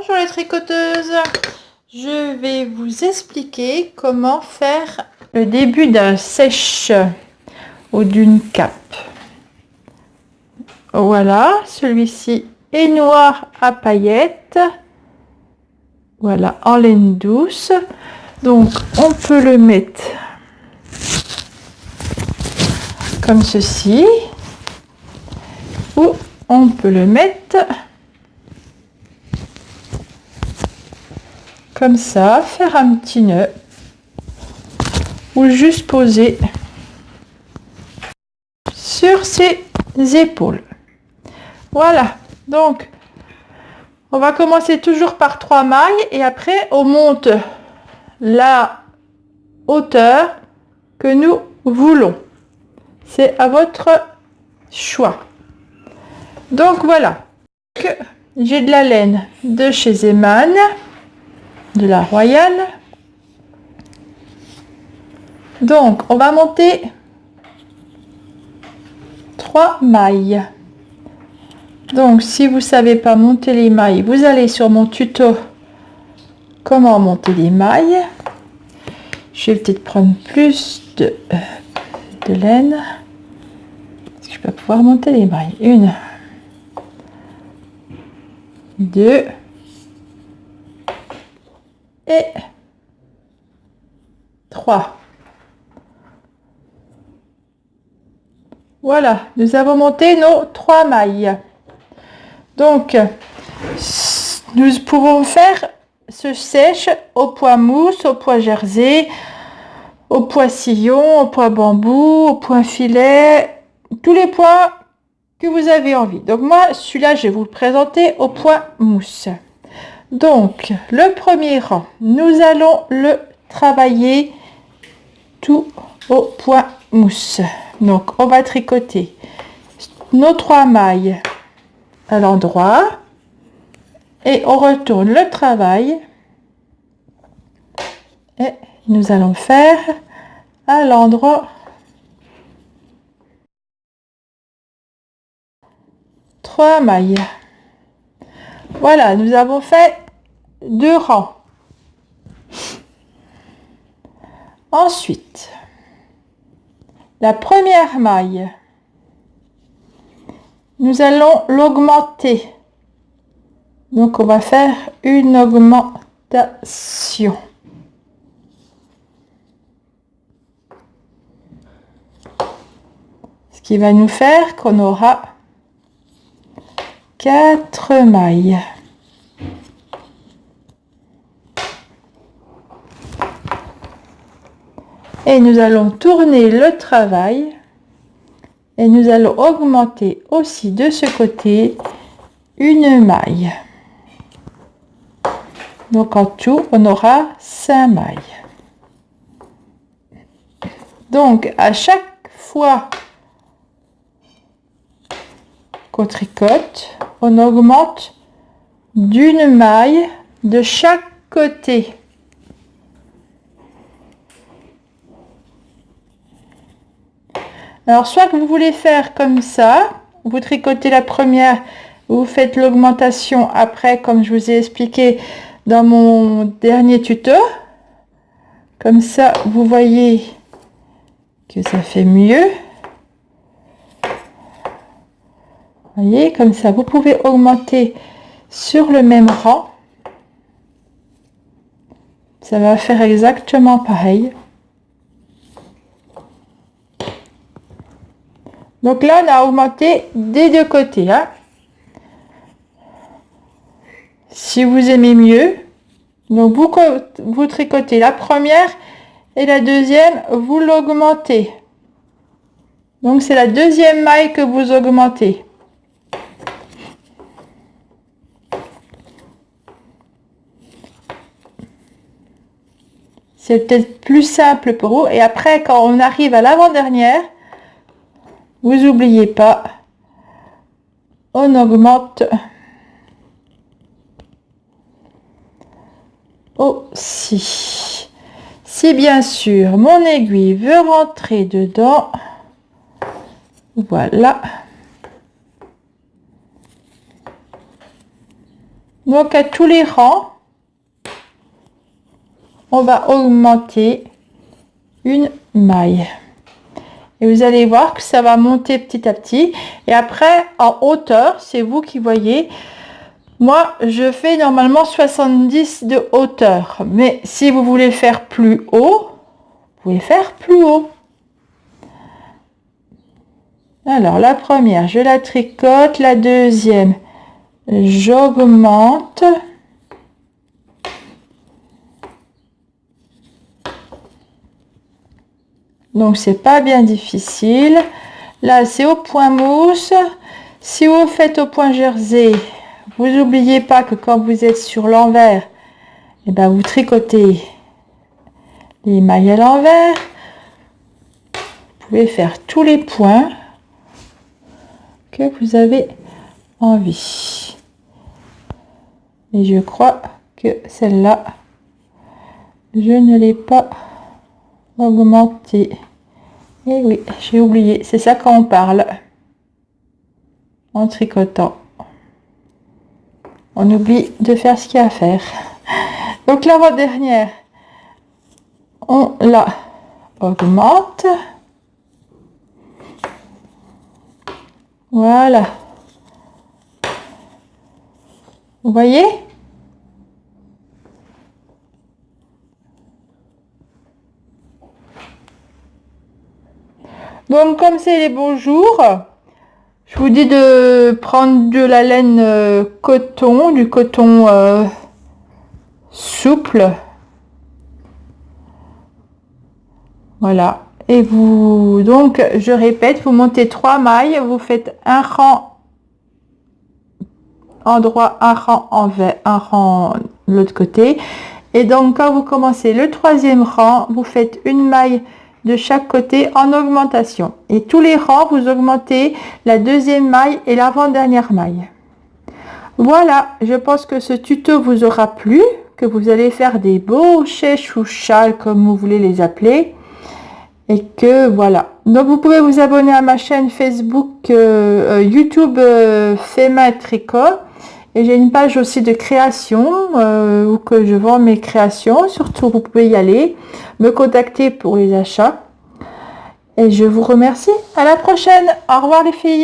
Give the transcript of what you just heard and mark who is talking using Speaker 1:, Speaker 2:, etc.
Speaker 1: Bonjour les tricoteuses, je vais vous expliquer comment faire le début d'un sèche ou d'une cape. Voilà, celui-ci est noir à paillettes, voilà, en laine douce. Donc on peut le mettre comme ceci ou on peut le mettre comme ça, faire un petit nœud ou juste poser sur ses épaules. Voilà, donc on va commencer toujours par 3 mailles et après on monte la hauteur que nous voulons. C'est à votre choix. Donc voilà, j'ai de la laine de chez Zeman, de la Royale. Donc on va monter 3 mailles. Donc si vous savez pas monter les mailles, vous allez sur mon tuto comment monter les mailles. Je vais peut-être prendre plus de laine. Est-ce que je peux pouvoir monter les mailles? 1, 2 et 3. Voilà, nous avons monté nos 3 mailles. Donc, nous pouvons faire ce sèche au point mousse, au point jersey, au point sillon, au point bambou, au point filet, tous les points que vous avez envie. Donc moi, celui-là, je vais vous le présenter au point mousse. Donc, le premier rang, nous allons le travailler tout au point mousse. Donc, on va tricoter nos 3 mailles à l'endroit et on retourne le travail et nous allons faire à l'endroit 3 mailles. Voilà, nous avons fait 2 rangs. Ensuite, la première maille, nous allons l'augmenter. Donc on va faire une augmentation. Ce qui va nous faire qu'on aura 4 mailles. Et nous allons tourner le travail et nous allons augmenter aussi de ce côté une maille. Donc en tout on aura 5 mailles. Donc à chaque fois qu'on tricote, on augmente d'une maille de chaque côté. Alors soit que vous voulez faire comme ça, vous tricotez la première, vous faites l'augmentation après comme je vous ai expliqué dans mon dernier tuto. Comme ça vous voyez que ça fait mieux. Voyez, comme ça vous pouvez augmenter sur le même rang. Ça va faire exactement pareil. Donc là, on a augmenté des deux côtés. Hein. Si vous aimez mieux, donc vous tricotez la première et la deuxième, vous l'augmentez. Donc c'est la deuxième maille que vous augmentez. C'est peut-être plus simple pour vous. Et après, quand on arrive à l'avant-dernière, vous n'oubliez pas, on augmente aussi. Si bien sûr mon aiguille veut rentrer dedans, voilà, Donc à tous les rangs, on va augmenter une maille. Et vous allez voir que ça va monter petit à petit. Et après, en hauteur, c'est vous qui voyez. Moi, je fais normalement 70 de hauteur. Mais si vous voulez faire plus haut, vous pouvez faire plus haut. Alors, la première, je la tricote. La deuxième, j'augmente. Donc, c'est pas bien difficile. Là, c'est au point mousse. Si vous faites au point jersey, vous n'oubliez pas que quand vous êtes sur l'envers, et ben vous tricotez les mailles à l'envers. Vous pouvez faire tous les points que vous avez envie. Et je crois que celle-là, je ne l'ai pas augmentée. Et oui, j'ai oublié. C'est ça quand on parle en tricotant. On oublie de faire ce qu'il y a à faire. Donc l'avant-dernière, on la augmente. Voilà. Vous voyez? Donc comme c'est les beaux jours, je vous dis de prendre de la laine coton, du coton souple. Voilà. Et vous, donc, je répète, vous montez 3 mailles, vous faites un rang en droit, un rang envers, un rang de l'autre côté. Et donc, quand vous commencez le 3e rang, vous faites une maille de chaque côté en augmentation. Et tous les rangs, vous augmentez la 2e maille et l'avant-dernière maille. Voilà, je pense que ce tuto vous aura plu, que vous allez faire des beaux chèches ou châles, comme vous voulez les appeler. Et que voilà. Donc vous pouvez vous abonner à ma chaîne Facebook, YouTube Fait-Main Tricot. Et j'ai une page aussi de création où que je vends mes créations. Surtout, vous pouvez y aller, me contacter pour les achats. Et je vous remercie. À la prochaine. Au revoir les filles.